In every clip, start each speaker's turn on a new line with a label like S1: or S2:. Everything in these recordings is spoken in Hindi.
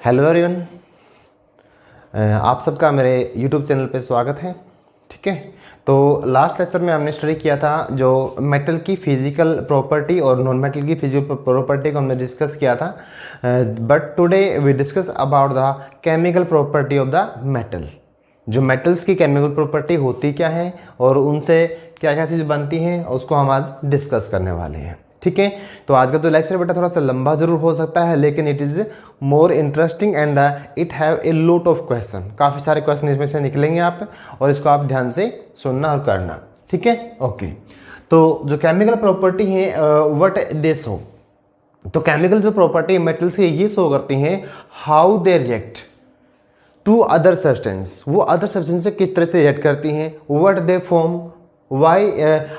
S1: हेलो एवरीवन, आप सबका मेरे यूट्यूब चैनल पे स्वागत है। ठीक है, तो लास्ट लेक्चर में हमने स्टडी किया था जो मेटल की फिजिकल प्रॉपर्टी और नॉन मेटल की फिजिकल प्रॉपर्टी को हमने डिस्कस किया था। But today we discuss about the chemical property of the metal. जो मेटल्स की केमिकल प्रॉपर्टी होती क्या है और उनसे क्या क्या चीज़ बनती हैं उसको हम आज डिस्कस करने वाले हैं। ठीक है, तो आज का तो लेक्चर बेटा थोड़ा सा लंबा जरूर हो सकता है, लेकिन it is more interesting and it have a lot of question. काफ़ी सारे क्वेश्चन इसमें से निकलेंगे आप, और इसको आप ध्यान से सुनना और करना। ठीक है, ओके। तो जो केमिकल प्रॉपर्टी है व्हाट दे शो, तो केमिकल जो प्रॉपर्टी मेटल्स की ये शो करती हैं how they react to other substance. वो अदर सब्सटेंस से किस तरह से रिएक्ट करती हैं, what they form, why,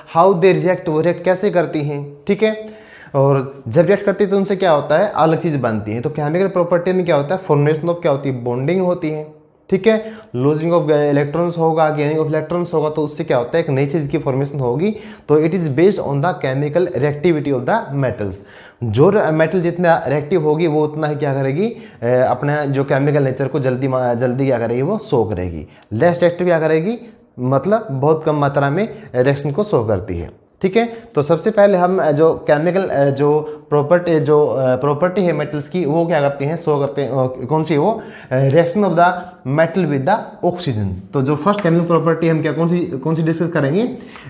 S1: how they react, वो रिएक्ट कैसे करती हैं। ठीक है, और जब रिएक्ट करती है तो उनसे क्या होता है, अलग चीज़ बनती है। तो केमिकल प्रॉपर्टी में क्या होता है, फॉर्मेशन ऑफ क्या होती है, बॉन्डिंग होती है। ठीक है, लूजिंग ऑफ इलेक्ट्रॉन्स होगा, गेनिंग ऑफ इलेक्ट्रॉन्स होगा, तो उससे क्या होता है, एक नई चीज़ की फॉर्मेशन होगी। तो it is based on the chemical reactivity of the metals. जो मेटल जितना रिएक्टिव होगी वो उतना ही क्या करेगी, अपना जो केमिकल नेचर को जल्दी क्या करेगी, वो शो करेगी। लेस रिएक्टिव क्या करेगी, मतलब बहुत कम मात्रा में रिएक्शन को शो करती है। ठीक है, तो सबसे पहले हम जो केमिकल जो प्रॉपर्टी है मेटल्स की, वो क्या करते हैं, शो करते हैं। कौन सी, वो reaction of the metal with the oxygen. तो जो फर्स्ट केमिकल प्रॉपर्टी हम क्या कौन सी डिस्कस करेंगे,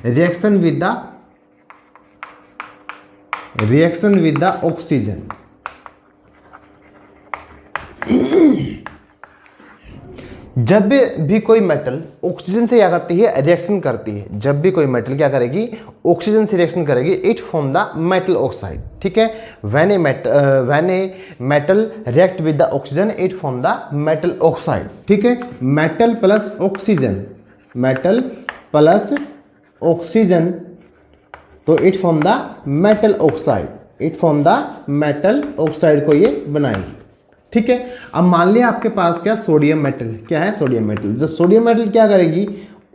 S1: रिएक्शन विद द ऑक्सीजन। जब भी कोई मेटल ऑक्सीजन से क्या करती है, रिएक्शन करती है, जब भी कोई मेटल क्या करेगी, ऑक्सीजन से रिएक्शन करेगी, it form the metal oxide. ठीक है, when a metal react with the oxygen it form the metal oxide. ठीक है, मेटल प्लस ऑक्सीजन, तो it form the metal oxide को ये बनाएगी। ठीक है, अब मान लिया आपके पास क्या, सोडियम मेटल। क्या है, सोडियम मेटल। जब सोडियम मेटल क्या करेगी,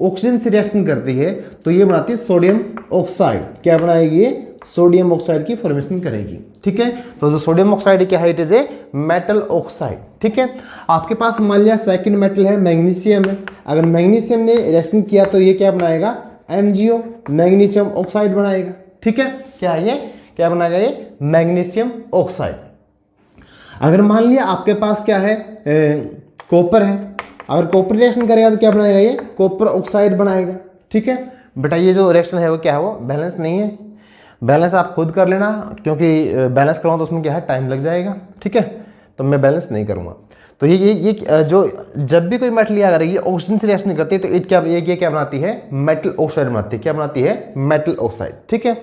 S1: ऑक्सीजन से रिएक्शन करती है, तो ये बनाती है सोडियम ऑक्साइड। क्या बनाएगी, ये सोडियम ऑक्साइड की फॉर्मेशन करेगी। ठीक है, तो जो सोडियम ऑक्साइड क्या है, it is a metal oxide. ठीक है, आपके पास मान लिया सेकंड मेटल है, मैग्नीशियम है। अगर मैग्नीशियम ने रिएक्शन किया तो ये क्या बनाएगा, MgO, मैग्नीशियम ऑक्साइड बनाएगा। ठीक है, क्या बनाएगा, ये मैग्नीशियम ऑक्साइड। अगर मान लिया आपके पास क्या है, कॉपर है, अगर कॉपर रिएक्शन करेगा तो क्या बनाएगा, ये कॉपर ऑक्साइड बनाएगा। ठीक है बेटा, ये जो रिएक्शन है वो क्या है, वो बैलेंस नहीं है। बैलेंस आप खुद कर लेना, क्योंकि बैलेंस कराऊँ तो उसमें क्या है, टाइम लग जाएगा। ठीक है, तो मैं बैलेंस नहीं करूँगा। तो ये जो जब भी कोई मेटल क्या करेगी, ऑक्सीजन से रिएक्शन करती है, तो ये क्या बनाती है, मेटल ऑक्साइड बनाती है। क्या बनाती है, मेटल ऑक्साइड। ठीक है,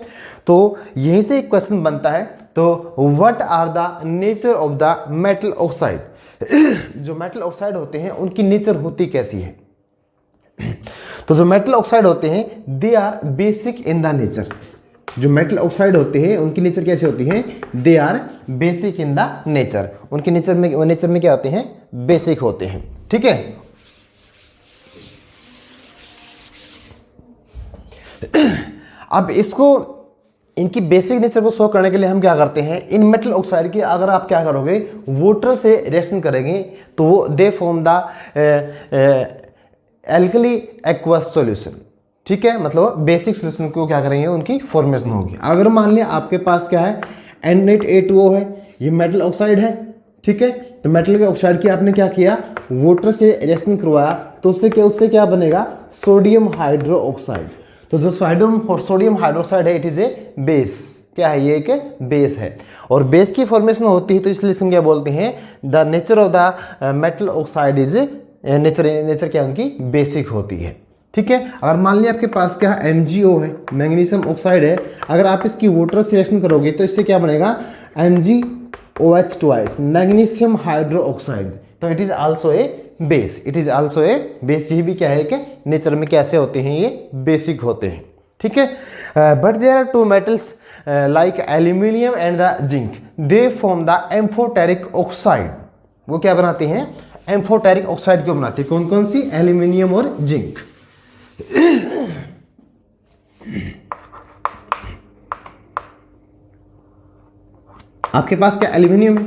S1: तो यहीं से एक क्वेश्चन बनता है, तो what are the nature of the metal oxide. जो मेटल ऑक्साइड होते हैं उनकी नेचर होती कैसी है। तो जो मेटल ऑक्साइड होते हैं they are basic in the nature. जो मेटल ऑक्साइड होते हैं उनकी नेचर कैसी होती है, they are basic in the nature. उनकी नेचर में क्या होते हैं, बेसिक होते हैं। ठीक है, अब इसको इनकी बेसिक नेचर को शो करने के लिए हम क्या करते हैं, इन मेटल ऑक्साइड की अगर आप क्या करोगे, वाटर से रिएक्शन करेंगे, तो वो दे form the alkali aqueous solution. ठीक है, मतलब बेसिक सॉल्यूशन को क्या करेंगे, उनकी फॉर्मेशन होगी। अगर मान लिया आपके पास क्या है, Na2O है, ये मेटल ऑक्साइड है। ठीक है, तो मेटल के ऑक्साइड की आपने क्या किया, वाटर से रिएक्शन करवाया, तो उससे क्या बनेगा, सोडियम हाइड्रो ऑक्साइड। तो जो सोडियम हाइड्रोक्साइड है, इट इज ए बेस। क्या है, ये एक बेस है, और बेस की फॉर्मेशन होती है, तो इसलिए इसमें क्या बोलते हैं, the nature of the metal oxide is nature क्या उनकी बेसिक होती है। ठीक है, अगर मान लिया आपके पास क्या है, MgO है, मैग्नीशियम ऑक्साइड है, अगर आप इसकी वाटर से रिएक्शन करोगे तो इससे क्या बनेगा, MgOH2, मैग्नीशियम हाइड्रो ऑक्साइड। तो it is also a base. ये भी क्या है कि नेचर में कैसे होते हैं, ये बेसिक होते हैं। ठीक है, but there are two metals like aluminium and the zinc, they form the amphoteric oxide. वो क्या बनाते हैं, एम्फोटेरिक ऑक्साइड क्यों बनाते हैं, कौन कौन सी, एल्यूमिनियम और जिंक। आपके पास क्या एल्यूमिनियम है,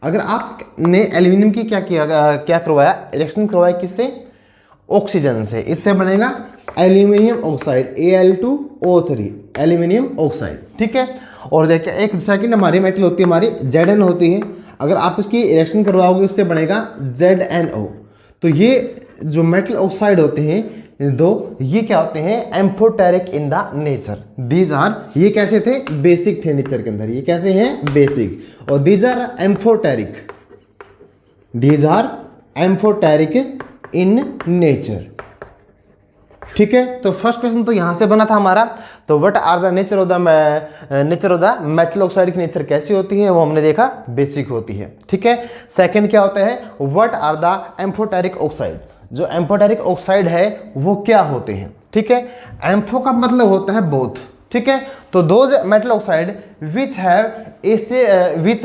S1: अगर आपने एल्यूमिनियम की क्या करवाया, रिएक्शन करवाया किससे, ऑक्सीजन से, इससे बनेगा aluminium oxide Al2O3, aluminium oxide. ठीक है, और देखिए एक सेकंड हमारी मेटल होती है, हमारी Zn होती है, अगर आप इसकी रिएक्शन करवाओगे उससे बनेगा ZnO। तो ये जो मेटल ऑक्साइड होते हैं दो, ये क्या होते हैं, amphoteric in the nature. These are, ये कैसे थे, बेसिक थे नेचर के अंदर, ये कैसे हैं, बेसिक, और these are amphoteric, these are amphoteric in nature. ठीक है, तो फर्स्ट क्वेश्चन तो यहां से बना था हमारा। तो what are the nature of the metal oxide की नेचर कैसी होती है, वो हमने देखा बेसिक होती है। ठीक है, सेकंड क्या होता है, what are the amphoteric oxide, जो एम्फोटेरिक ऑक्साइड है वो क्या होते हैं। ठीक है, एम्फो का मतलब होता है बोथ। ठीक है, तो those metal oxide which have which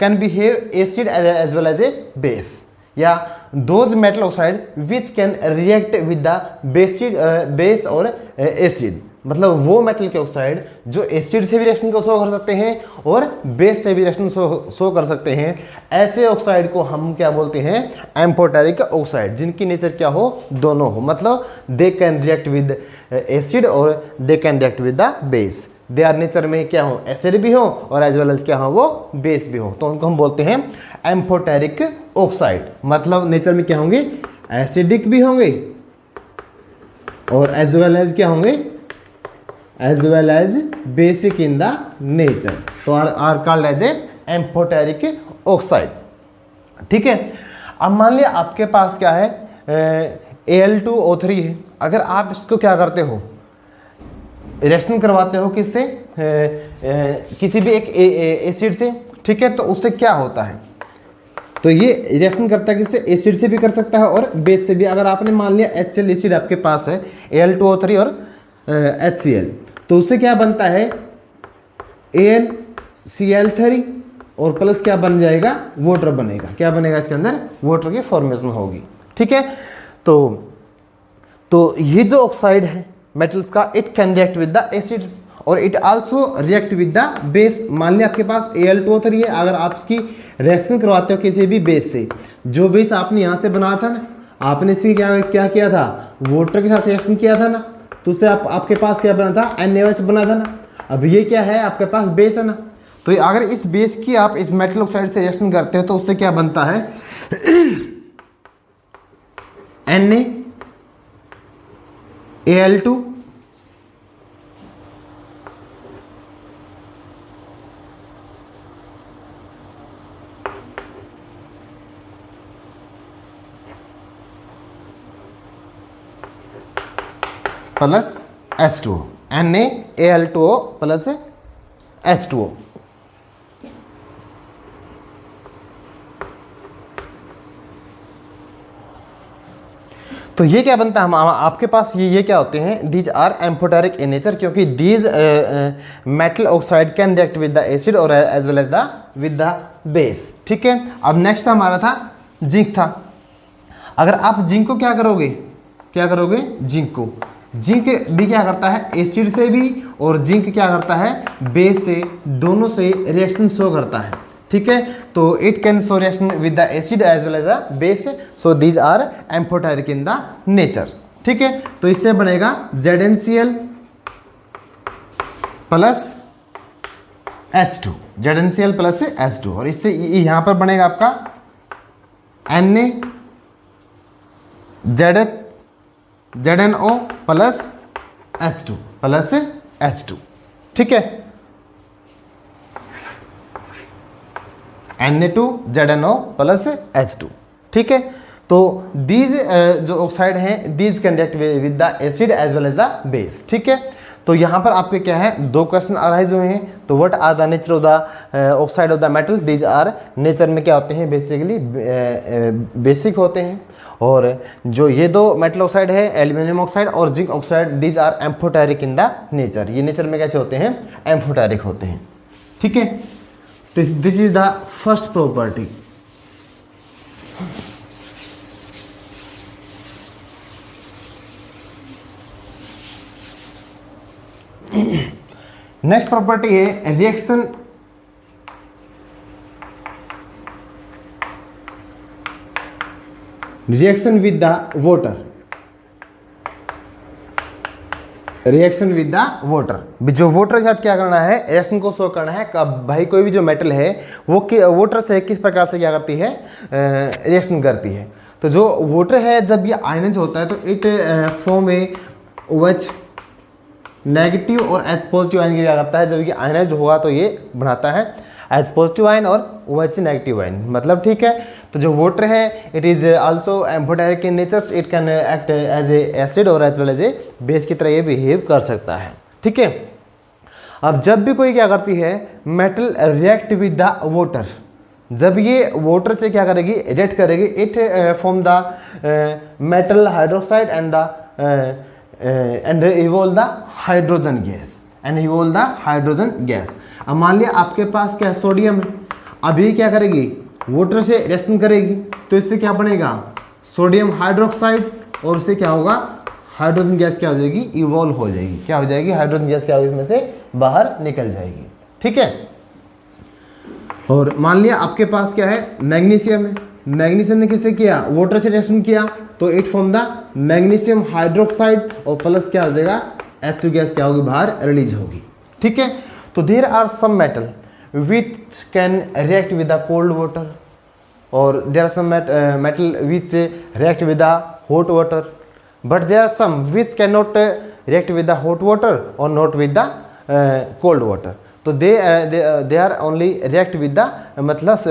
S1: can behave acid as well as a base, या those metal oxide which can react with the base और एसिड, मतलब वो मेटल के ऑक्साइड जो एसिड से भी रिएक्शन को शो कर सकते हैं और बेस से भी रिएक्शन शो कर सकते हैं, ऐसे ऑक्साइड को हम क्या बोलते हैं, एम्फोटेरिक ऑक्साइड, जिनकी नेचर क्या हो, दोनों हो, मतलब they can react with acid और they can react with the base, they are nature में क्या हो, एसिड भी हो और एज वेल एज क्या हो, वो बेस भी हो, तो उनको हम बोलते हैं एम्फोटेरिक ऑक्साइड। मतलब नेचर में क्या होंगे, एसिडिक भी होंगे और एज वेल एज क्या होंगे, as well as basic in the nature, तो are called as a amphoteric oxide. ठीक है, अब मान लिया आपके पास क्या है, Al2O3 है, अगर आप इसको क्या करते हो, रिएक्शन करवाते हो किससे, किसी भी एक एसिड से, ठीक है, तो उससे क्या होता है, तो ये रिएक्शन करता है किससे, एसिड से भी कर सकता है और बेस से भी। अगर आपने मान लिया HCl एसिड आपके पास है, Al2O3 और HCl, तो उससे क्या बनता है, AlCl3 और प्लस क्या बन जाएगा, वाटर बनेगा, क्या बनेगा इसके अंदर, वाटर की फॉर्मेशन होगी। ठीक है, तो ये जो ऑक्साइड है मेटल्स का, it can react with the acids और it also react with the base. मान लिया आपके पास Al2O3 है, अगर आप इसकी रिएक्शन करवाते हो किसी भी बेस से, जो बेस आपने यहाँ से बनाया था ना, आपने इसकी क्या किया था, वाटर के साथ रिएक्शन किया था ना, तो उससे आपके पास क्या बना था, NaOH बना था ना। अब ये क्या है, आपके पास बेस है ना, तो अगर इस बेस की आप इस मेटल ऑक्साइड से रिएक्शन करते हो तो उससे क्या बनता है, NaAl2 plus H2O, NaAl2O plus H2O। तो ये क्या बनता है, आपके पास ये क्या होते हैं, these are amphoteric in nature, क्योंकि these metal oxide can react with the acid और as well as the with the base. ठीक है, अब नेक्स्ट हमारा था जिंक था। अगर आप जिंक को क्या करोगे, जिंक भी क्या करता है, एसिड से भी, और जिंक क्या करता है, बेस से, दोनों से रिएक्शन शो करता है। ठीक है, तो it can show reaction with the acid as well as the base, so these are amphoteric in the nature. ठीक है, तो इससे बनेगा ZnCl plus H2, ZnCl plus H2, और इससे यहां पर बनेगा आपका ZnO plus H2 plus H2। ठीक है, Na2ZnO प्लस H2। ठीक है, तो दीज जो ऑक्साइड हैं, these can react with the acid as well as the base. ठीक है, तो यहाँ पर आपके क्या है, दो क्वेश्चन अराइज हुए हैं। तो what are the nature of the oxide of the metal, these are nature में क्या होते हैं, बेसिकली बेसिक होते हैं, और जो ये दो मेटल ऑक्साइड है, एल्यूमिनियम ऑक्साइड और zinc oxide, these are amphoteric in the nature, ये नेचर में कैसे होते हैं, एम्फोटेरिक होते हैं। ठीक है, this is the first property. Next property है reaction reaction with the water, reaction with the water, जो वाटर के साथ क्या करना है, रिएक्शन को शो करना है। कब भाई कोई भी जो मेटल है वो वाटर से किस प्रकार से क्या करती है, रिएक्शन करती है। तो जो वाटर है जब ये आयनाइज होता है तो it form A OH negative और H पॉजिटिव आयन क्या करता है, जब ये आयनाइज होगा तो ये बनाता है H पॉजिटिव आयन और OH नेगेटिव आयन, मतलब ठीक है। तो जो वाटर है it is also amphoteric in nature, it can act as a acid और as well as a base की तरह ये बिहेव कर सकता है, ठीक है। अब जब भी कोई क्या करती है metal react with the water, जब ये वाटर से क्या करेगी, रिएक्ट करेगी, it form the metal hydroxide and the end evolve the hydrogen gas, and evolve the hydrogen gas. अब मान लिया आपके पास क्या सोडियम है, अब ये क्या करेगी, वाटर से रिएक्शन करेगी, तो इससे क्या बनेगा, सोडियम हाइड्रोक्साइड, और उससे क्या होगा, हाइड्रोजन गैस क्या हो जाएगी, इवॉल्व हो जाएगी, क्या हो जाएगी, हाइड्रोजन गैस क्या होगी, इसमें से बाहर निकल जाएगी, ठीक है। और मान लिया आपके पास क्या है, मैग्नीशियम है, मैग्नीशियम ने किससे किया, वाटर से रिएक्शन किया, तो it form the magnesium hydroxide, और प्लस क्या हो जाएगा, H2 गैस क्या होगी, बाहर रिलीज होगी, ठीक है। तो there are some metal which can react with the cold water, और there are some metal which react with the hot water, but there are some which can not react with the hot water और not with the cold water. तो they are only react with the, मतलब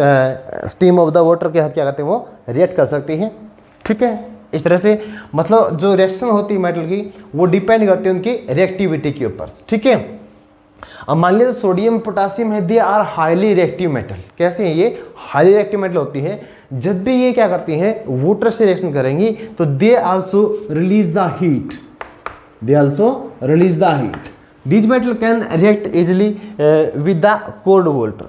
S1: स्टीम ऑफ द वाटर के साथ क्या करते हैं, वो रिएक्ट कर सकती हैं, ठीक है। इस तरह से मतलब जो रिएक्शन होती है मेटल की वो डिपेंड करती है उनकी रिएक्टिविटी के ऊपर, ठीक है। अब मान लीजिए सोडियम पोटासियम है, they are highly reactive metal. कैसे हैं ये, हाईली रिएक्टिव मेटल होती है। जब भी ये क्या करती हैं, वाटर से रिएक्शन करेंगी तो they also release the heat, they also release the heat. These metal can react easily with the cold water.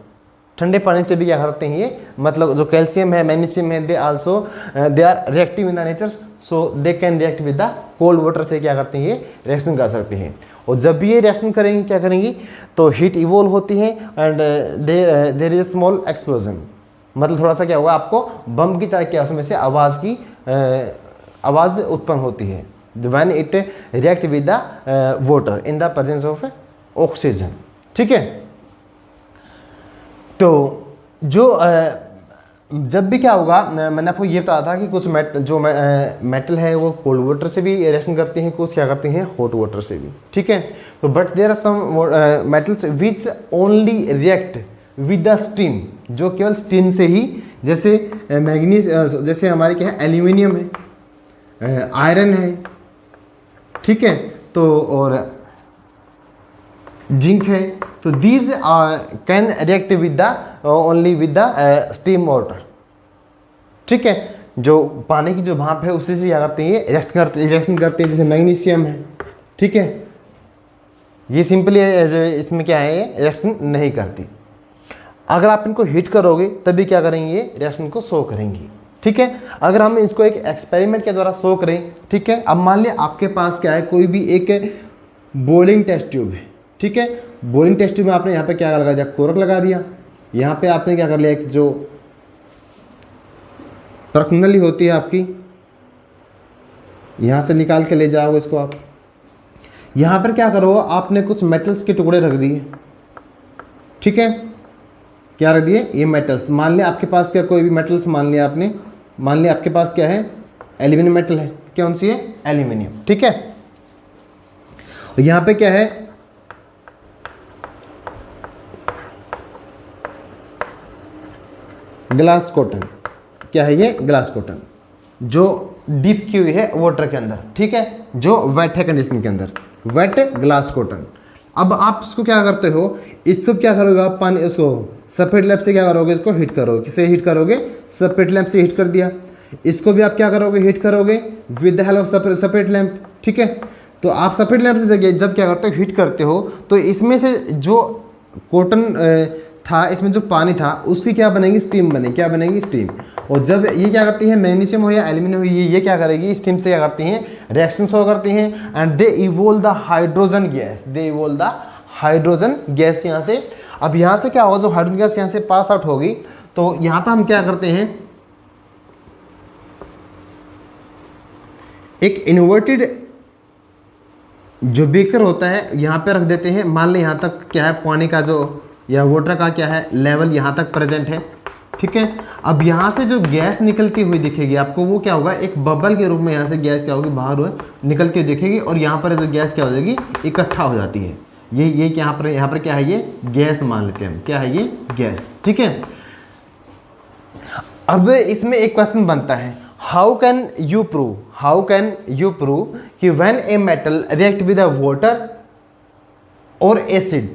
S1: ठंडे पानी से भी क्या करते हैं ये, मतलब जो कैल्शियम है, मैग्नीशियम है, they also they are reactive in the nature, so they can react with the cold water से क्या करते हैं, ये रिएक्शन कर सकते हैं। और जब भी ये रिएक्शन करेंगे क्या करेंगी, तो हीट इवॉल्व होती है and there is small explosion, मतलब थोड़ा सा क्या होगा, आपको बम की तरह क्या उसमें से आवाज़ उत्पन्न होती है when it react with the water in the presence of oxygen, ठीक है। तो जो जब भी क्या होगा, मैंने आपको ये बताया था कि कुछ मेटल है वो कोल्ड वाटर से भी रिएक्शन करते हैं, कुछ क्या करते हैं हॉट वाटर से भी, ठीक है। तो but there are some metals which only react with the steam, जो केवल स्टीम से ही, जैसे मैग्नीज, जैसे हमारे क्या है, एल्यूमिनियम है, आयरन है, ठीक है, तो और जिंक है। तो these can react with the only with the steam water, ठीक है। जो पानी की जो भाप है उसी से क्या करते हैं, रिएक्शन करते हैं, जैसे मैग्नीशियम है, ठीक है। ये सिंपली इसमें क्या है, ये रिएक्शन नहीं करती। अगर आप इनको हीट करोगे तभी क्या करेंगे, ये रिएक्शन को शो करेंगी, ठीक है। अगर हम इसको एक एक्सपेरिमेंट के द्वारा शो करें, ठीक है। अब मान लिया आपके पास क्या है, कोई भी एक बॉइलिंग टेस्ट ट्यूब है, ठीक है। बॉइलिंग टेस्ट ट्यूब में आपने यहाँ पे क्या लगा दिया, कोरक लगा दिया। यहाँ पे आपने क्या कर लिया, एक जो प्रखनली होती है आपकी, यहाँ से निकाल के ले जाओगे इसको आप। यहाँ पर क्या करोगे, आपने कुछ मेटल्स के टुकड़े रख दिए, ठीक है। क्या रख दिए, ये मेटल्स। मान लिया आपके पास क्या, कोई भी मेटल्स मान लिया आपने, मान लिया आपके पास क्या है, एल्यूमिनियम मेटल है, कौन सी है, एल्यूमिनियम, ठीक है। और यहाँ पे क्या है, ग्लास कॉटन। क्या है ये, ग्लास कॉटन, जो डीप की हुई है वाटर के अंदर, ठीक है, जो वेट है कंडीशन के अंदर, वेट ग्लास कॉटन। अब आप इसको क्या करते हो, इसको क्या करोगे आप, पानी, इसको सफेद लैंप से क्या करोगे, इसको हीट करोगे। किसे हीट करोगे, सफेद लैंप से हीट कर दिया। इसको भी आप क्या करोगे, हीट करोगे विद द हेल्प ऑफ सफेद लैंप, ठीक है। तो आप सफेद लैंप से जब क्या करते हो, हीट करते हो, तो इसमें से जो कॉटन था, इसमें जो पानी था, उसकी क्या बनेगी, स्टीम बनेगी। क्या बनेगी, स्टीम। और जब ये क्या करती है, मैग्नीशियम हो या एल्यूमिनियम हो, ये क्या करेगी, स्टीम से क्या करती हैं, रिएक्शन शो करती हैं and they evolve the hydrogen gas, they evolve the hydrogen gas. यहाँ से अब यहाँ से क्या होगा, जो हाइड्रोजन गैस यहाँ से पास आउट होगी, तो यहाँ पर हम क्या करते हैं, एक इन्वर्टेड जो बीकर होता है यहाँ पे रख देते हैं। मान लें यहाँ तक क्या है पानी का जो या वाटर का क्या है लेवल यहाँ तक प्रेजेंट है, ठीक है। अब यहाँ से जो गैस निकलती हुई दिखेगी आपको, वो क्या होगा, एक बबल के रूप में यहाँ से गैस क्या होगी बाहर हुए निकलती हुई दिखेगी, और यहाँ पर जो गैस क्या हो जाएगी इकट्ठा हो जाती है। ये यहाँ पर क्या है, ये गैस मान लेते हैं हम, क्या है ये गैस, ठीक है। अब इसमें एक क्वेश्चन बनता है, हाउ कैन यू प्रूव कि when a metal react with water और acid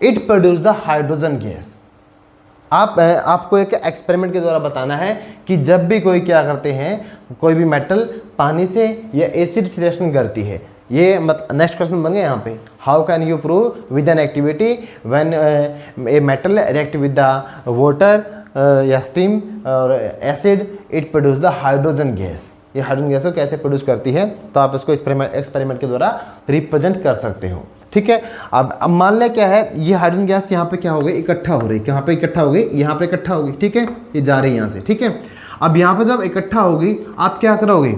S1: it produce the hydrogen gas. आपको एक एक्सपेरिमेंट के द्वारा बताना है कि जब भी कोई क्या करते हैं, कोई भी मेटल पानी से या एसिड से रिएक्शन करती है, ये नेक्स्ट क्वेश्चन बन गया यहाँ पे, how can you prove with an activity when a metal react with the water या स्टीम और acid it produce the hydrogen gas. ये हाइड्रोजन गैस को कैसे प्रोड्यूस करती है, तो आप इसको एक्सपेरिमेंट के द्वारा रिप्रेजेंट कर सकते हो, ठीक है। अब मान लें क्या है, ये हाइड्रोजन गैस यहाँ पे क्या हो गई इकट्ठा हो रही, कहाँ पे इकट्ठा हो गई, यहाँ पे इकट्ठा हो गई, ठीक है। ये जा रही है यहाँ से, ठीक है। अब यहाँ पे जब इकट्ठा होगी आप क्या करोगे,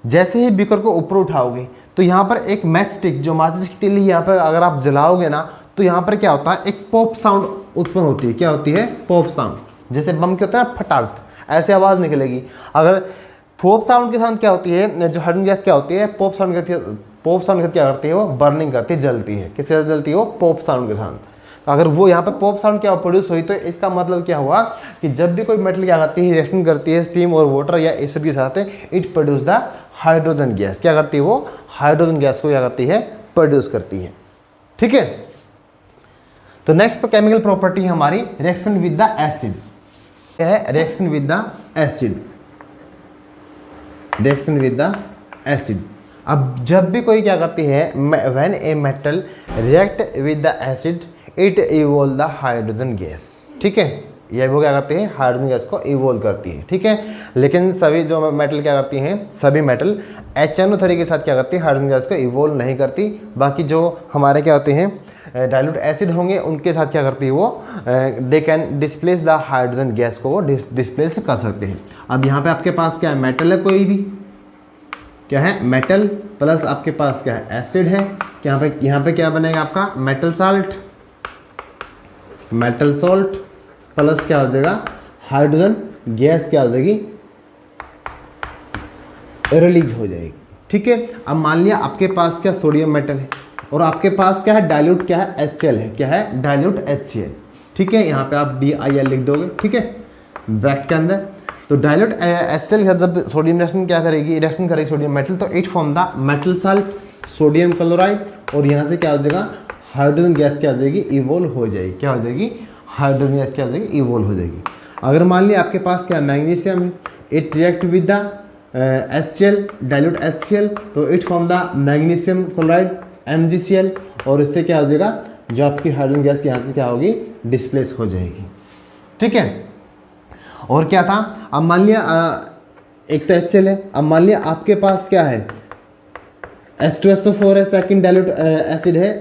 S1: जैसे ही बीकर को ऊपर उठाओगे तो यहाँ पर एक मैच स्टिक जो माचिस की तीली यहाँ पर अगर आप जलाओगे ना, तो यहाँ पर क्या होता है, एक पॉप साउंड उत्पन्न होती है। क्या होती है, पॉप साउंड, जैसे बम के होता है फटाक, ऐसे आवाज़ निकलेगी। अगर पॉप साउंड के साथ क्या होती है, जो हाइड्रोजन गैस क्या होती है, पॉप साउंड करती है, पॉप साउंड के साथ क्या करती है, वो बर्निंग करती है, जलती है। किसके साथ जलती है, वो पॉप साउंड के साथ। अगर वो यहाँ पर पॉप साउंड क्या प्रोड्यूस हुई, तो इसका मतलब क्या हुआ कि जब भी कोई मेटल क्या करती है, रिएक्शन करती है स्टीम और वाटर या एसिड के साथ, it produce the hydrogen gas. क्या करती है, वो हाइड्रोजन गैस को क्या करती है, प्रोड्यूस करती है, ठीक है। तो नेक्स्ट केमिकल प्रॉपर्टी है हमारी रिएक्शन विद द एसिड। क्या है, reaction with the acid, reaction with the acid. अब जब भी कोई क्या करती है, when a metal react with the acid it evolve the hydrogen gas, ठीक है। ये वो क्या करती है, हाइड्रोजन गैस को इवोल्व करती है, ठीक है। लेकिन सभी जो मेटल क्या करती हैं, सभी मेटल HNO3 के साथ क्या करती है, हाइड्रोजन गैस को इवोल्व नहीं करती। बाकी जो हमारे क्या होते हैं डाइल्यूट एसिड होंगे, उनके साथ क्या करती है वो, they can displace the hydrogen gas को वो डिस्प्लेस कर सकते हैं। अब यहाँ पे आपके पास क्या है, मेटल है, कोई भी क्या है, मेटल प्लस आपके पास क्या है, एसिड है। यहाँ पे क्या बनेगा आपका, metal salt, metal salt plus क्या हो जाएगा, हाइड्रोजन गैस क्या हो जाएगी, रिलीज हो जाएगी, ठीक है। अब मान लिया आपके पास क्या सोडियम मेटल है और आपके पास क्या है, डाइल्यूट क्या है, HCl है। क्या है, डाइल्यूट HCl, ठीक है। यहाँ पे आप DIL लिख दोगे, ठीक है, ब्रैकेट के अंदर। तो डाइल्यूट HCl के साथ जब सोडियम रिएक्शन क्या करेगी, रिएक्शन करेगी सोडियम मेटल, तो it form the metal salt sodium chloride, और यहाँ से क्या हो जाएगा, हाइड्रोजन गैस क्या हो जाएगी, इवोल्व हो जाएगी। क्या हो जाएगी, हाइड्रोजन गैस क्या हो जाएगी, इवोल्व हो जाएगी। अगर मान लिया आपके पास क्या मैग्नीशियम है, it react with the HCl dilute HCl, तो it form the magnesium chloride MgCl, और इससे क्या हो जाएगा, जो आपकी हाइड्रोजन गैस यहाँ से क्या होगी, डिस्प्लेस हो जाएगी, ठीक है। और क्या था, अब मान लिया एक तो HCl है, अब मान लिया आपके पास क्या है, H2SO4 है, सेकंड डाइल्यूट एसिड है,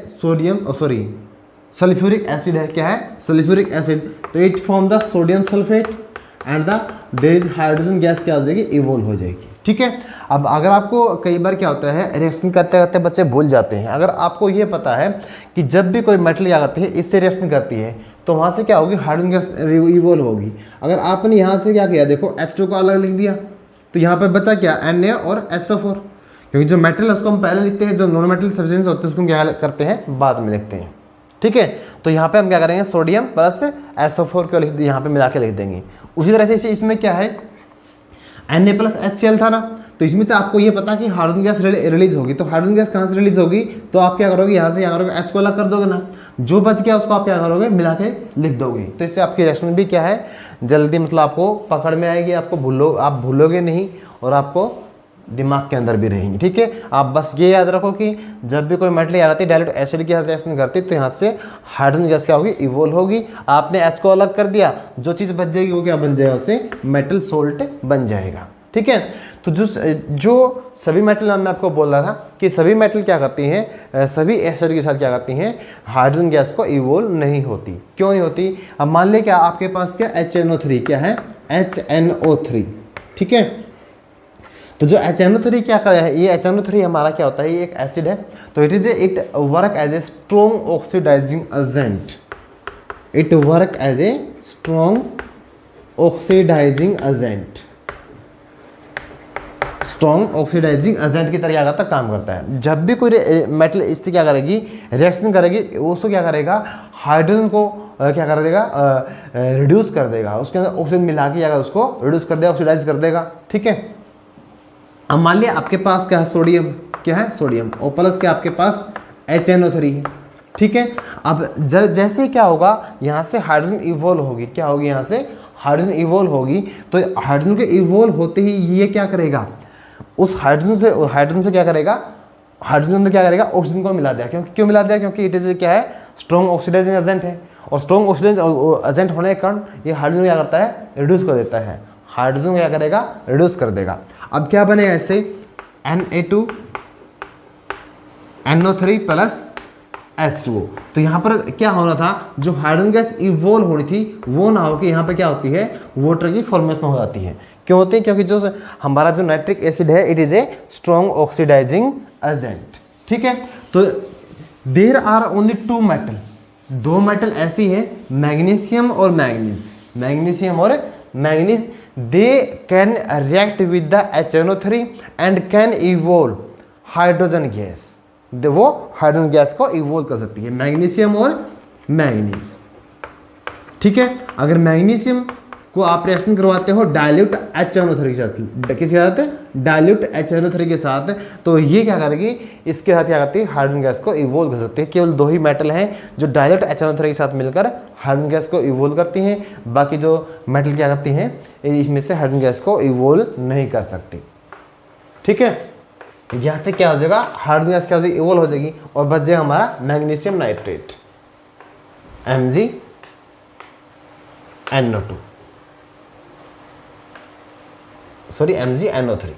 S1: सल्फ्यूरिक एसिड है। क्या है, सल्फ्यूरिक एसिड, तो it form the sodium sulphate and the there is hydrogen gas क्या हो जाएगी, इवोल्व हो जाएगी, ठीक है। अब अगर आपको कई बार क्या होता है, रिएक्शन करते करते बच्चे भूल जाते हैं। अगर आपको ये पता है कि जब भी कोई मेटल क्या करती है, इससे रिएक्शन करती है, तो वहाँ से क्या होगी, हाइड्रोजन गैस इवोल्व होगी। अगर आपने यहाँ से क्या किया, देखो H2 को अलग लिख दिया, तो यहाँ पे बचा क्या, Na और SO4, क्योंकि जो मेटल है उसको हम पहले लिखते हैं, जो नॉन मेटल सब्सटेंस होते हैं उसको क्या करते हैं, बाद में लिखते हैं, ठीक है। तो यहाँ पे हम क्या करेंगे, सोडियम प्लस SO4 को लिख यहाँ पे मिला के लिख देंगे। उसी तरह से इसमें क्या है, Na प्लस HCl था ना, तो इसमें से आपको ये पता कि हाइड्रोजन गैस रिलीज होगी, तो हाइड्रोजन गैस कहाँ से रिलीज होगी, तो आप क्या करोगे, यहाँ से यहाँ करोगे, H को अलग कर दोगे ना, जो बच गया उसको आप क्या करोगे, मिला के लिख दोगे। तो इससे आपकी रिएक्शन भी क्या है, जल्दी मतलब आपको पकड़ में आएगी, आपको आप भूलोगे नहीं, और आपको दिमाग के अंदर भी रहेंगी, ठीक है। आप बस ये याद रखो कि जब भी कोई मेटल आती है डाइल्यूट एसिड के साथ रिएक्शन करती है, तो यहाँ से हाइड्रोजन गैस क्या होगी, इवोल्व होगी। आपने H को अलग कर दिया, जो चीज़ बच जाएगी वो क्या बन जाएगा, उससे मेटल सोल्ट बन जाएगा, ठीक है। तो जो सभी मेटल मैं आपको बोल रहा था कि सभी मेटल क्या करती हैं, सभी एसिड के साथ क्या करती हैं, हाइड्रोजन गैस को इवोल्व नहीं होती। क्यों नहीं होती, अब मान लें क्या आपके पास क्या HNO3, क्या है HNO3, ठीक है। तो जो HNO3 क्या कर है, ये HNO3 हमारा क्या होता है, ये एक एसिड है, तो it work as a strong oxidising agent, it work as a strong oxidising agent, strong oxidising agent की तरह क्या करता, काम करता है। जब भी कोई मेटल इससे क्या करेगी, रिएक्शन करेगी, उसको क्या करेगा, हाइड्रोजन को क्या कर देगा, रिड्यूस कर देगा, उसके अंदर ऑक्सीजन मिला के अगर उसको रिड्यूस कर देगा, ऑक्सीडाइज कर देगा, ठीक है। अब मान लिया आपके पास क्या है, सोडियम, क्या है, सोडियम, और प्लस क्या आपके पास HNO3 है, ठीक है। अब जैसे क्या होगा, यहाँ से हाइड्रोजन इवोल्व होगी, क्या होगी, यहाँ से हाइड्रोजन इवोल्व होगी, तो हाइड्रोजन के इवोल्व होते ही ये क्या करेगा, उस हाइड्रोजन से क्या करेगा, हाइड्रोजन अंदर क्या करेगा, ऑक्सीजन को मिला दिया, क्यों मिला दिया, क्योंकि इट इज क्या है, स्ट्रॉन्ग ऑक्सीडाइजिंग एजेंट है, और स्ट्रॉन्ग ऑक्सीडाइजिंग एजेंट होने के कारण ये हाइड्रोजन क्या करता है, रिड्यूस कर देता है, हाइड्रोजन क्या करेगा, रिड्यूस कर देगा। अब क्या बनेगा इससे, Na2 NO3 प्लस H2O। तो यहाँ पर क्या होना था, जो हाइड्रोजन गैस इवोल्व हो रही थी वो ना हो कि यहाँ पे क्या होती है, वाटर की फॉर्मेशन हो जाती है। क्यों होती है, क्योंकि जो हमारा जो नाइट्रिक एसिड है, it is a strong oxidising agent, ठीक है। तो there are only 2 metal, 2 metal ऐसी है, मैग्नीशियम और मैंगनीज, मैग्नीशियम और manganese, they can react with the HNO3 and can evolve hydrogen gas, वो हाइड्रोजन गैस को इवोल्व कर सकती है, मैग्नीशियम और मैंगनीज, ठीक है। अगर मैग्नीशियम को आप रिएक्शन करवाते हो डाइल्यूट HNO3 के साथ, किसके साथ, डाइल्यूट HNO3 के साथ, तो ये क्या करेगी, इसके साथ क्या करती है, हाइड्रोजन गैस को इवोल्व कर सकती है। केवल 2 ही मेटल हैं जो डाइल्यूट HNO3 के साथ मिलकर हाइड्रोजन गैस को इवोल्व करती हैं, बाकी जो मेटल क्या करती हैं, इसमें से हाइड्रोजन गैस को इवोल्व नहीं कर सकती, ठीक है। यहाँ से क्या हो जाएगा, हाइड्रोजन गैस क्या हो जाएगी, इवोल्व हो जाएगी, और बच जाएगा हमारा magnesium nitrate MgNO2, sorry MgNO3,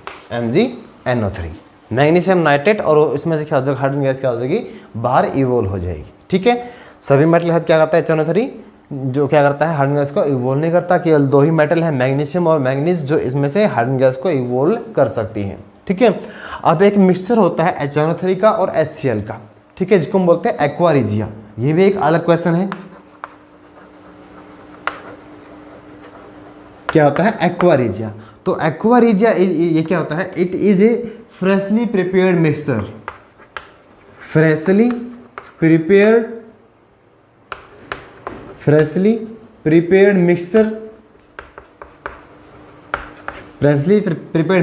S1: magnesium nitrate, और इसमें से क्या हो जाएगा, हाइड्रोजन गैस क्या हो जाएगी, बाहर इवोल्व हो जाएगी, ठीक है। सभी मेटल के साथ क्या करता है HNO3, जो क्या करता है, हाइड्रोजन गैस को इवोल्व नहीं करता, केवल 2 ही मेटल है, मैग्नीशियम और मैंगनीज, जो इसमें से हाइड्रोजन गैस को इवोल्व कर सकती हैं, ठीक है। अब एक मिक्सचर होता है HNO3 का और HCl का, ठीक है, जिसको हम बोलते हैं एक्वा रिजिया। ये भी एक अलग क्वेश्चन है, क्या होता है एक्वा रिजिया। तो एक्वा रिजिया ये क्या होता है, it is A freshly prepared mixture, freshly prepared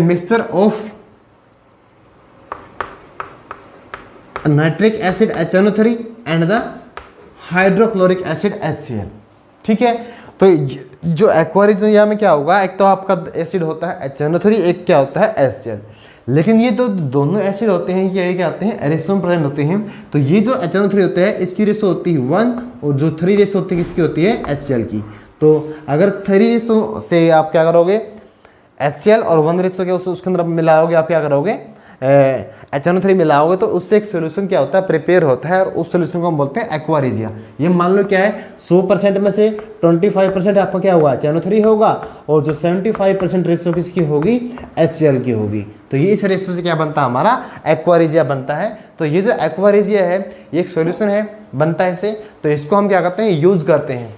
S1: mixture of nitric acid HNO3 and the hydrochloric acid HCl, ठीक है। तो जो एक्वा रिजिया में क्या होगा, एक तो आपका एसिड होता है HNO3, एक क्या होता है HCl, लेकिन ये तो दोनों एसिड होते हैं, ये क्या आते हैं, रेशो में प्रेजेंट होते हैं। तो ये जो HNO3 होता है, इसकी रेशो होती है 1, और जो 3 रेशो होती है किसकी होती है, HCl की। तो अगर 3 रेशो से आप क्या करोगे, HCl, और 1 रेशो के उसके अंदर मिलाओगे, आप क्या करोगे, HNO3 मिलाओगे, तो उससे एक सोल्यूशन क्या होता है, प्रिपेयर होता है, और उस सोल्यूशन को हम बोलते हैं एक्वा रिजिया। ये मान लो क्या है, 100% में से 25% आपका क्या होगा, HNO3 होगा, और जो 75% रेशो किसकी होगी, HCl की होगी। तो ये इस रेशो से क्या बनता है, हमारा एक्वा रिजिया बनता है। तो ये जो एक्वा रिजिया है, ये एक सोल्यूशन है, बनता है इससे। तो इसको हम क्या करते हैं, यूज करते हैं,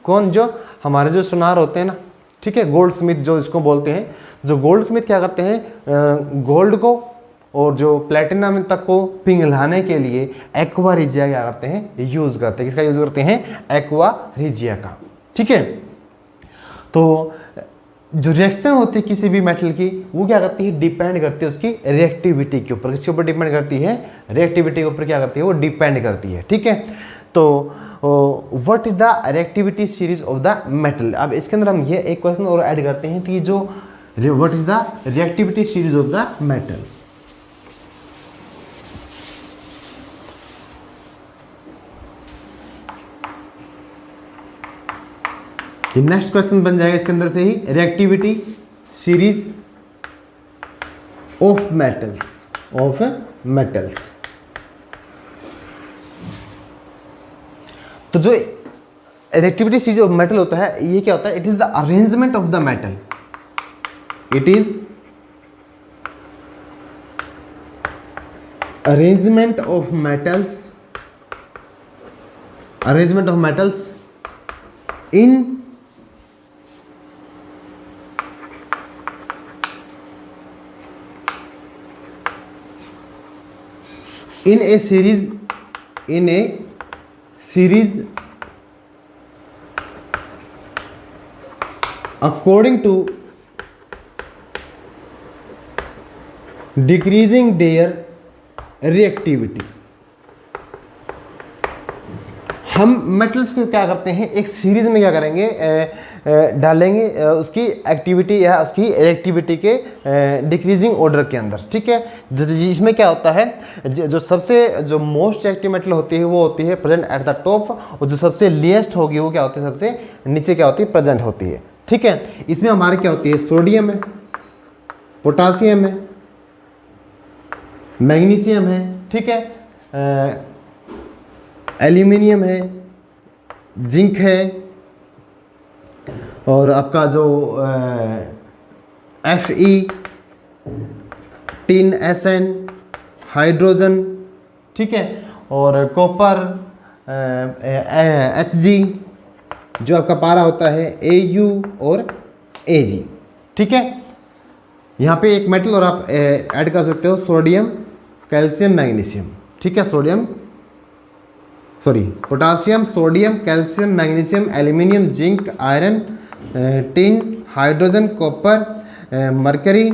S1: कौन, जो हमारे जो सुनार होते हैं ना, ठीक है, गोल्ड स्मिथ जो इसको बोलते हैं, जो गोल्ड स्मिथ क्या करते हैं, गोल्ड को और जो प्लेटिनम तक को पिघलाने के लिए एक्वा रिजिया क्या करते हैं, यूज करते हैं। किसका यूज करते हैं, एक्वा रिजिया का, ठीक है। तो जो रिएक्शन होती है किसी भी मेटल की, वो क्या करती है, डिपेंड करती है उसकी रिएक्टिविटी के ऊपर। किसके ऊपर डिपेंड करती है, रिएक्टिविटी के ऊपर क्या करती है, वो डिपेंड करती है, ठीक है। तो what is the reactivity series of the metal. अब इसके अंदर हम ये एक क्वेश्चन और ऐड करते हैं कि जो what is the reactivity series of the metal. Next question बन जाएगा इसके अंदर से ही, रिएक्टिविटी सीरीज ऑफ मेटल्स। तो जो रिएक्टिविटी सीरीज ऑफ मेटल होता है, ये क्या होता है, it is the arrangement of the metal, it is arrangement of metals in a series according to decreasing their reactivity। हम मेटल्स को क्या करते हैं, एक सीरीज में क्या करेंगे, डालेंगे उसकी एक्टिविटी या उसकी रिएक्टिविटी के डिक्रीजिंग ऑर्डर के अंदर, ठीक है। इसमें क्या होता है, जो मोस्ट रिएक्टिव मेटल होती है वो होती है प्रेजेंट एट द टॉप, और जो सबसे लीस्ट होगी वो क्या होती है, सबसे नीचे क्या होती है, प्रेजेंट होती है, ठीक है। इसमें हमारे क्या होती है, सोडियम है, पोटासियम है, मैग्नीशियम है, ठीक है, एल्यूमिनियम है, जिंक है, और आपका जो Fe, टिन, SN, हाइड्रोजन, ठीक है, और कॉपर, Hg, जो आपका पारा होता है Au और Ag, ठीक है। यहाँ पे एक मेटल और आप ऐड कर सकते हो सोडियम, कैल्शियम, मैग्नीशियम, ठीक है, potassium, sodium, calcium, magnesium, aluminium, zinc, iron, tin, hydrogen, copper, mercury,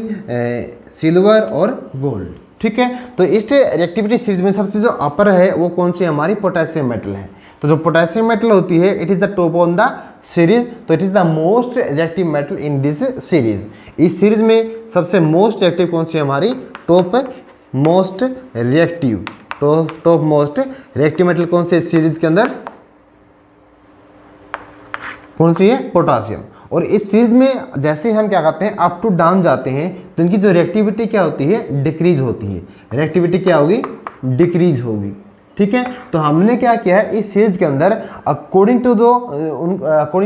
S1: silver और गोल्ड, ठीक है। तो इस रिएक्टिविटी सीरीज में सबसे जो अपर है वो कौन सी हमारी, पोटेशियम मेटल है। तो जो पोटेशियम मेटल होती है, it is the top on the series, तो it is the most reactive metal in this series. इस सीरीज में सबसे मोस्ट रिएक्टिव कौन सी है हमारी, टॉप मोस्ट रिएक्टिव मेटल कौन से सीरीज के अंदर, कौन सी है, पोटासियम। और इस सीरीज में जैसे हम क्या करते हैं, अप टू डाउन जाते हैं, तो इनकी जो रिएक्टिविटी क्या होती है, डिक्रीज होती है। रिएक्टिविटी क्या होगी, डिक्रीज होगी, ठीक है। तो हमने क्या किया है, इस सीरीज के अंदर according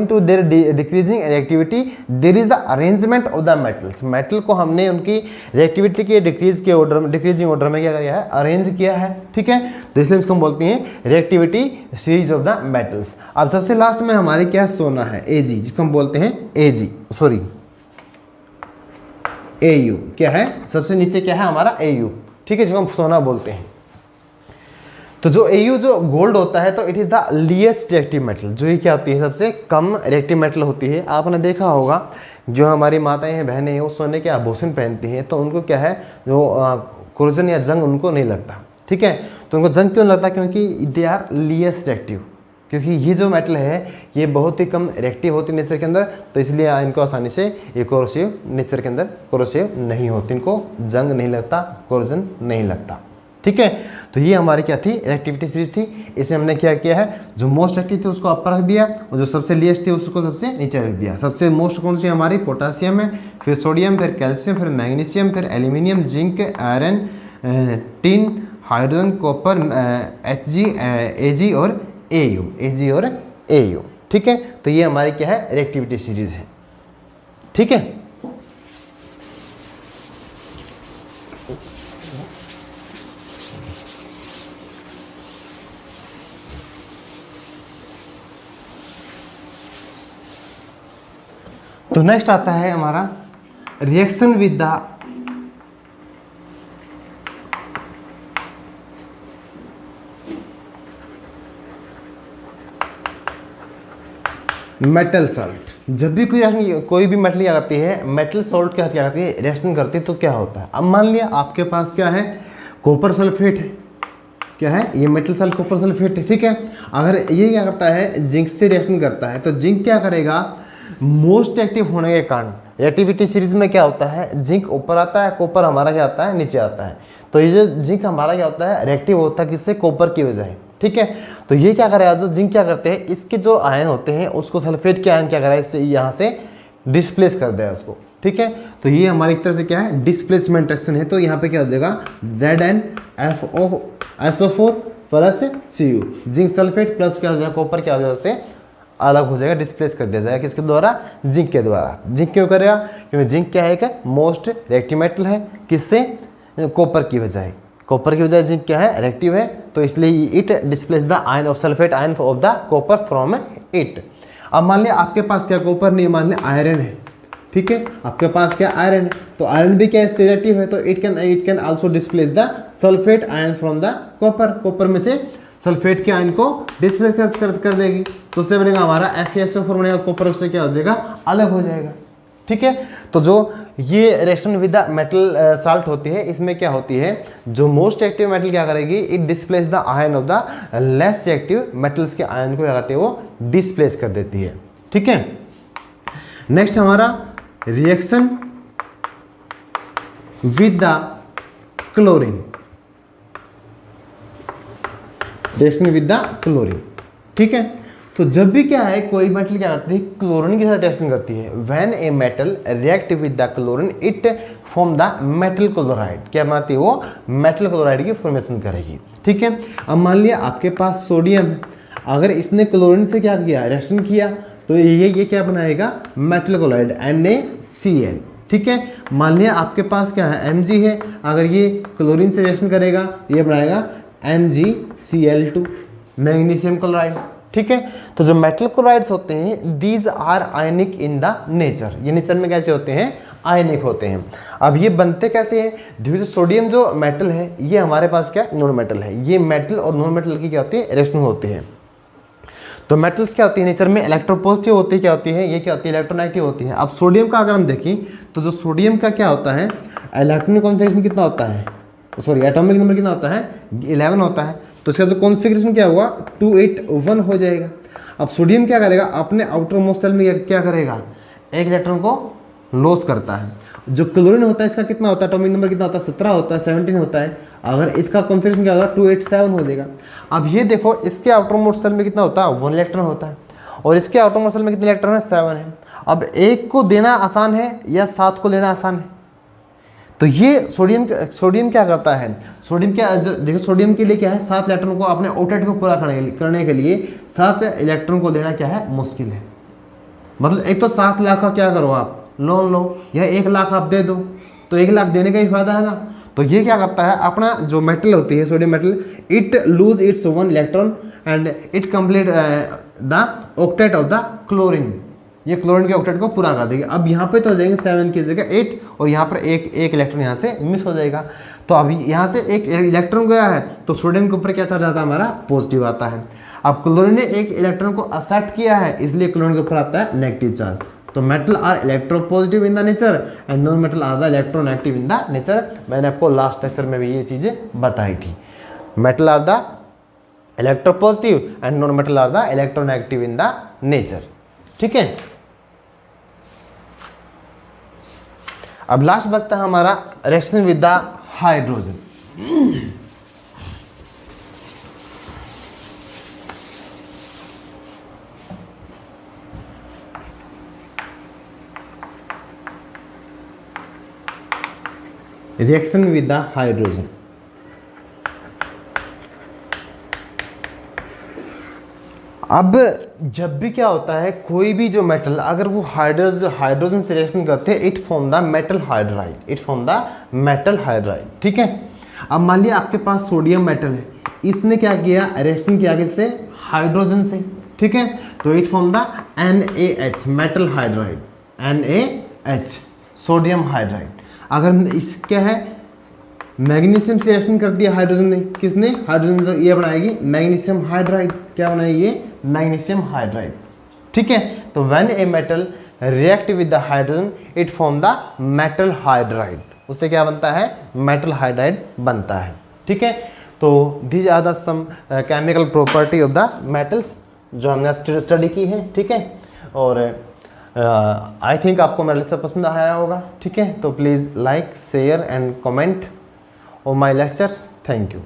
S1: to their decreasing reactivity there is the arrangement of the metals. Metal को हमने उनकी रिएक्टिविटी के डिक्रीजिंग ऑर्डर में क्या किया है, अरेंज किया है, ठीक है। तो इसलिए इसको हम बोलते हैं reactivity series of the metals. अब सबसे लास्ट में हमारे क्या सोना है, Ag, जिसको हम बोलते हैं Au, क्या है, सबसे नीचे क्या है हमारा Au, ठीक है, जिसको हम सोना बोलते हैं। तो जो Au जो गोल्ड होता है, तो it is the least reactive metal, जो ये क्या होती है, सबसे कम रिएक्टिव मेटल होती है। आपने देखा होगा जो हमारी माताएं हैं, बहनें हैं, वो सोने के आभूषण पहनती हैं, तो उनको क्या है, जो कोरोजन या जंग उनको नहीं लगता, ठीक है। तो उनको जंग क्यों लगता, क्योंकि दे आर लीस्ट रिएक्टिव, क्योंकि ये जो मेटल है ये बहुत ही कम रिएक्टिव होती है नेचर के अंदर, तो इसलिए इनको आसानी से ये कोरोसिव नेचर के अंदर कोरोसिव नहीं होती, इनको जंग नहीं लगता, कोरोजन नहीं लगता, ठीक है। तो ये हमारी क्या थी, रिएक्टिविटी सीरीज थी। इसमें हमने क्या किया है, जो मोस्ट एक्टिव थी उसको अपर रख दिया, और जो सबसे लीस्ट थी उसको सबसे नीचे रख दिया। सबसे मोस्ट कौन सी हमारी, पोटासियम है, फिर सोडियम, फिर कैल्शियम, फिर मैग्नीशियम, फिर aluminium, zinc, iron, tin, hydrogen, copper, Hg, Ag और Au, ठीक है। तो ये हमारी क्या है, रिएक्टिविटी सीरीज है, ठीक है। तो नेक्स्ट आता है हमारा reaction with the metal salt. जब भी कोई भी मेटल आती है, मेटल सॉल्ट क्या करती है, रिएक्शन करती है, तो क्या होता है। अब मान लिया आपके पास क्या है, कॉपर सल्फेट है, क्या है ये, मेटल सल्ट कॉपर सल्फेट है, ठीक है। अगर ये क्या करता है, जिंक से रिएक्शन करता है, तो जिंक क्या करेगा, मोस्ट एक्टिव होने के कारण रिएक्टिविटी सीरीज में क्या होता है, जिंक ऊपर आता है, कॉपर हमारा क्या आता है, नीचे आता है। तो ये जो जिंक हमारा क्या होता है, रिएक्टिव होता है किससे, कॉपर की वजह, ठीक है। तो ये क्या करेगा, जो जिंक क्या करते हैं, इसके जो आयन होते हैं उसको सल्फेट के आयन क्या करेगा, इससे यहाँ से डिस्प्लेस कर देगा उसको, ठीक है। तो ये हमारी एक तरह से क्या है, डिस्प्लेसमेंट रिएक्शन है। तो यहाँ पे क्या हो जाएगा, ZnFO plus Cu, zinc sulphate plus क्या हो जाएगा, कॉपर क्या हो जाएगा, उससे अलग हो जाएगा, डिस्प्लेस कर दिया जाएगा, किसके द्वारा, जिंक के द्वारा। जिंक क्यों करेगा, क्योंकि जिंक क्या है, मोस्ट रिएक्टिव मेटल है, किससे, कॉपर की बजाय, कॉपर की बजाय जिंक क्या है, रिएक्टिव है, तो इसलिए it displace the ion of sulphate ion of the copper from it. अब मान लिया आपके पास क्या कॉपर नहीं, मान लिया आयरन है, ठीक है, आपके पास क्या आयरन है, तो आयरन भी क्या है, रिएक्टिव है, तो it can also displace the sulphate ion from the copper, copper में से सल्फेट के आयन को डिस्प्लेस कर देगी, तो उससे बनेगा हमारा FeSO4 बनेगा, कॉपर उससे क्या हो जाएगा, अलग हो जाएगा, ठीक है। तो जो ये reaction with the metal salt होती है, इसमें क्या होती है, जो मोस्ट एक्टिव मेटल क्या करेगी, it displace the ion of the less reactive metals के आयन को क्या करती है, वो डिस्प्लेस कर देती है, ठीक है। नेक्स्ट हमारा reaction with the chlorine, reaction with the chlorine, ठीक है। तो जब भी क्या है, कोई मेटल क्या करती है, क्लोरीन के साथ रिएक्शन करती है, when a metal react with the chlorine it form the metal chloride, क्या बनाती है, वो मेटल क्लोराइड की फॉर्मेशन करेगी, ठीक है। अब मान लिया आपके पास सोडियम है, अगर इसने क्लोरीन से क्या किया, रिएक्शन किया, तो ये क्या बनाएगा, मेटल क्लोराइड NaCl, ठीक है। मान लिया आपके पास क्या है, Mg है, अगर ये क्लोरीन से रिएक्शन करेगा, ये बनाएगा MgCl2 मैग्नीशियम क्लोराइड, ठीक है। तो जो मेटल क्लोराइड्स होते हैं, these are ionic in the nature, ये नेचर में कैसे होते हैं, आयनिक होते हैं। अब ये बनते कैसे हैं, देखिए सोडियम जो मेटल है, ये हमारे पास क्या नॉन मेटल है, ये मेटल और नॉन मेटल की क्या होती है, रिएक्शन होती है। तो मेटल्स क्या होती है नेचर में, इलेक्ट्रोपॉजिटिव होती है, क्या होती है, ये क्या होती है, इलेक्ट्रोनेगेटिव होती है। अब सोडियम का अगर हम देखें, तो जो सोडियम का क्या होता है, इलेक्ट्रॉनिक कॉन्फिगरेशन कितना होता है, सॉरी एटॉमिक नंबर कितना होता है, 11 होता है, तो इसका जो कॉन्फ़िगरेशन क्या हुआ, 281 हो जाएगा। अब सोडियम क्या करेगा, अपने आउटर मोस्ट सेल में क्या करेगा, एक इलेक्ट्रॉन को लॉस करता है। जो क्लोरीन होता है, इसका कितना होता है, एटॉमिक नंबर कितना होता है, 17 होता है, 17 होता है, अगर इसका कॉन्फ़िगरेशन क्या होगा, 287 हो जाएगा। अब ये देखो, इसके आउटर मोस्ट सेल में कितना होता है, 1 इलेक्ट्रॉन होता है, और इसके आउटर मोस्ट सेल में कितने इलेक्ट्रॉन है, 7 है। अब एक को देना आसान है या 7 को लेना आसान है, तो ये सोडियम क्या करता है, सोडियम क्या, देखो सोडियम के लिए क्या है, 7 इलेक्ट्रॉन को अपने ऑक्टेट को पूरा करने के लिए 7 इलेक्ट्रॉन को देना क्या है, मुश्किल है। मतलब एक तो 7 लाख का क्या करो आप, लोन लो, या 1 लाख आप दे दो, तो 1 लाख देने का ही फायदा है ना। तो ये क्या करता है, अपना जो मेटल होती है sodium metal, it lose its 1 electron and it complete the octet of the chlorine, ये क्लोरीन के ऑक्टेट को पूरा कर देगी। अब यहाँ पे तो हो जाएंगे 7 की जगह 8, और यहाँ पर एक इलेक्ट्रॉन यहाँ से मिस हो जाएगा। तो अब यहाँ से एक इलेक्ट्रॉन गया है, तो सोडियम के ऊपर क्या चढ़ जाता है, हमारा पॉजिटिव आता है। अब क्लोरीन ने एक इलेक्ट्रॉन को एक्सेप्ट किया है, इसलिए क्लोरीन के ऊपर आता है नेगेटिव चार्ज। तो metal are electropositive in the nature and non metal are the electronegative in the nature. मैंने आपको लास्ट लेक्चर में भी ये चीज़ें बताई थी। Metal are the electropositive and non metal are the electronegative in the nature, ठीक है। अब लास्ट बचता है हमारा reaction with the hydrogen. Reaction with the hydrogen, अब जब भी क्या होता है, कोई भी जो मेटल अगर वो हाइड्रोजन से रिएक्शन करते हैं, it form the metal hydride, it form the metal hydride, ठीक है। अब मान लिया आपके पास सोडियम मेटल है, इसने क्या किया, रिएक्शन किया किससे, हाइड्रोजन से, ठीक है। तो it form the NaH metal hydride, NaH sodium hydride. अगर इस क्या है, मैग्नीशियम से रिएक्शन कर दिया हाइड्रोजन ने, किसने, हाइड्रोजन, तो ये बनाएगी मैग्नीशियम हाइड्राइड, क्या बनाएगी ये, मैग्नीशियम हाइड्राइड, ठीक है। तो when a metal react with the hydrogen it form the metal hydride, उससे क्या बनता है, मेटल हाइड्राइड बनता है, ठीक है। तो these are the some chemical property of the metals जो हमने स्टडी की है, ठीक है। और आई थिंक आपको मेरा लेक्चर पसंद आया होगा, ठीक है। तो please like share and comment on my lecture. Thank you.